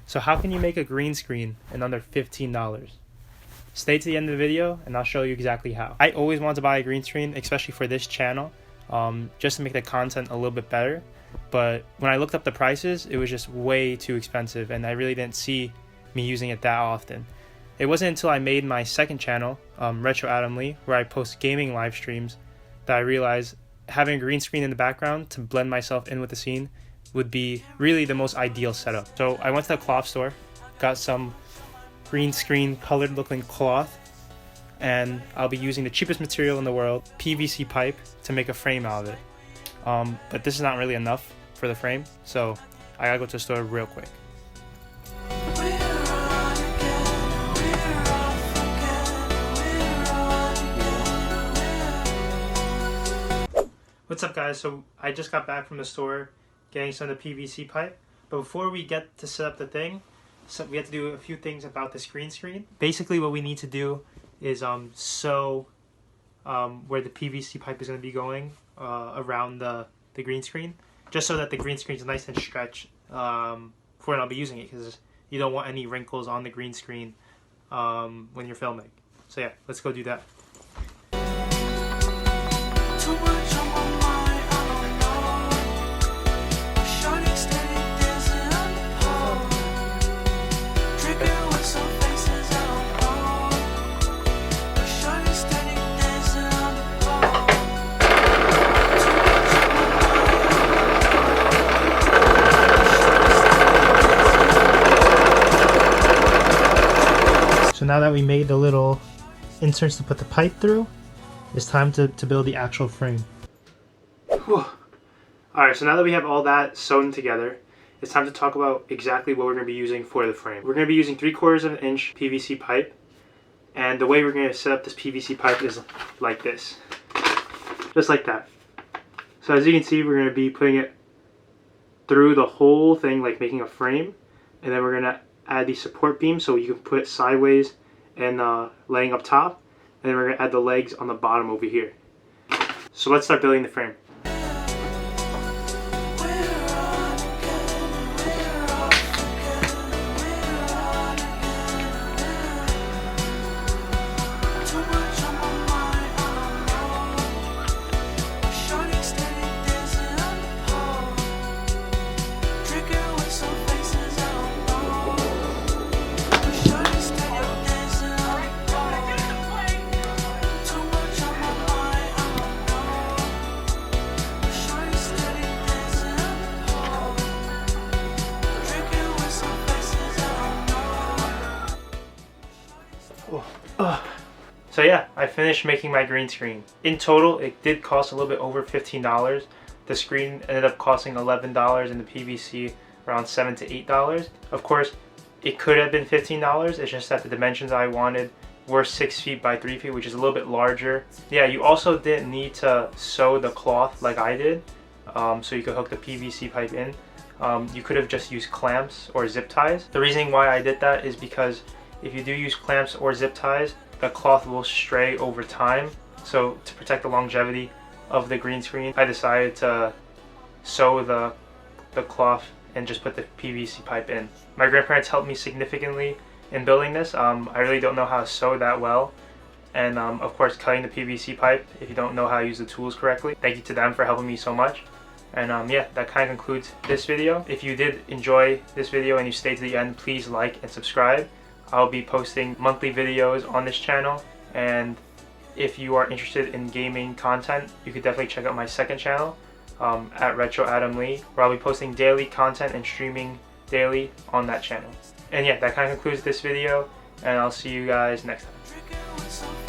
So how can you make a green screen in under $15? Stay to the end of the video and I'll show you exactly how. I always wanted to buy a green screen, especially for this channel, just to make the content a little bit better. But when I looked up the prices, it was just way too expensive and I really didn't see me using it that often. It wasn't until I made my second channel, Retro Adam Lee, where I post gaming live streams, that I realized having a green screen in the background to blend myself in with the scene would be really the most ideal setup. So I went to the cloth store, got some green screen colored looking cloth, and I'll be using the cheapest material in the world, PVC pipe, to make a frame out of it. But this is not really enough for the frame, so I gotta go to the store real quick. What's up guys, so I just got back from the store getting some of the PVC pipe, but before we get to set up the thing, so we have to do a few things about this green screen. Basically what we need to do is sew where the PVC pipe is going to be going around the green screen, just so that the green screen is nice and stretched for when I'll be using it, because you don't want any wrinkles on the green screen when you're filming. So yeah, let's go do that. So now that we made the little inserts to put the pipe through, it's time to build the actual frame. Alright, so now that we have all that sewn together, it's time to talk about exactly what we're going to be using for the frame. We're going to be using 3/4 of an inch PVC pipe, and the way we're going to set up this PVC pipe is like this. Just like that. So as you can see, we're going to be putting it through the whole thing, like making a frame, and then we're going to add the support beam so you can put it sideways and laying up top, and then we're going to add the legs on the bottom over here. So let's start building the frame. So yeah, I finished making my green screen. In total, it did cost a little bit over $15. The screen ended up costing $11 and the PVC around $7 to $8. Of course, it could have been $15. It's just that the dimensions I wanted were 6 feet by 3 feet, which is a little bit larger. Yeah, you also didn't need to sew the cloth like I did, so you could hook the PVC pipe in. You could have just used clamps or zip ties. The reason why I did that is because if you do use clamps or zip ties, the cloth will stray over time. So to protect the longevity of the green screen, I decided to sew the cloth and just put the PVC pipe in. My grandparents helped me significantly in building this. I really don't know how to sew that well. And of course, cutting the PVC pipe if you don't know how to use the tools correctly. Thank you to them for helping me so much. And yeah, that kind of concludes this video. If you did enjoy this video and you stayed to the end, please like and subscribe. I'll be posting monthly videos on this channel, and if you are interested in gaming content, you could definitely check out my second channel at Retro Adam Lee, where I'll be posting daily content and streaming daily on that channel. And yeah, that kind of concludes this video, and I'll see you guys next time.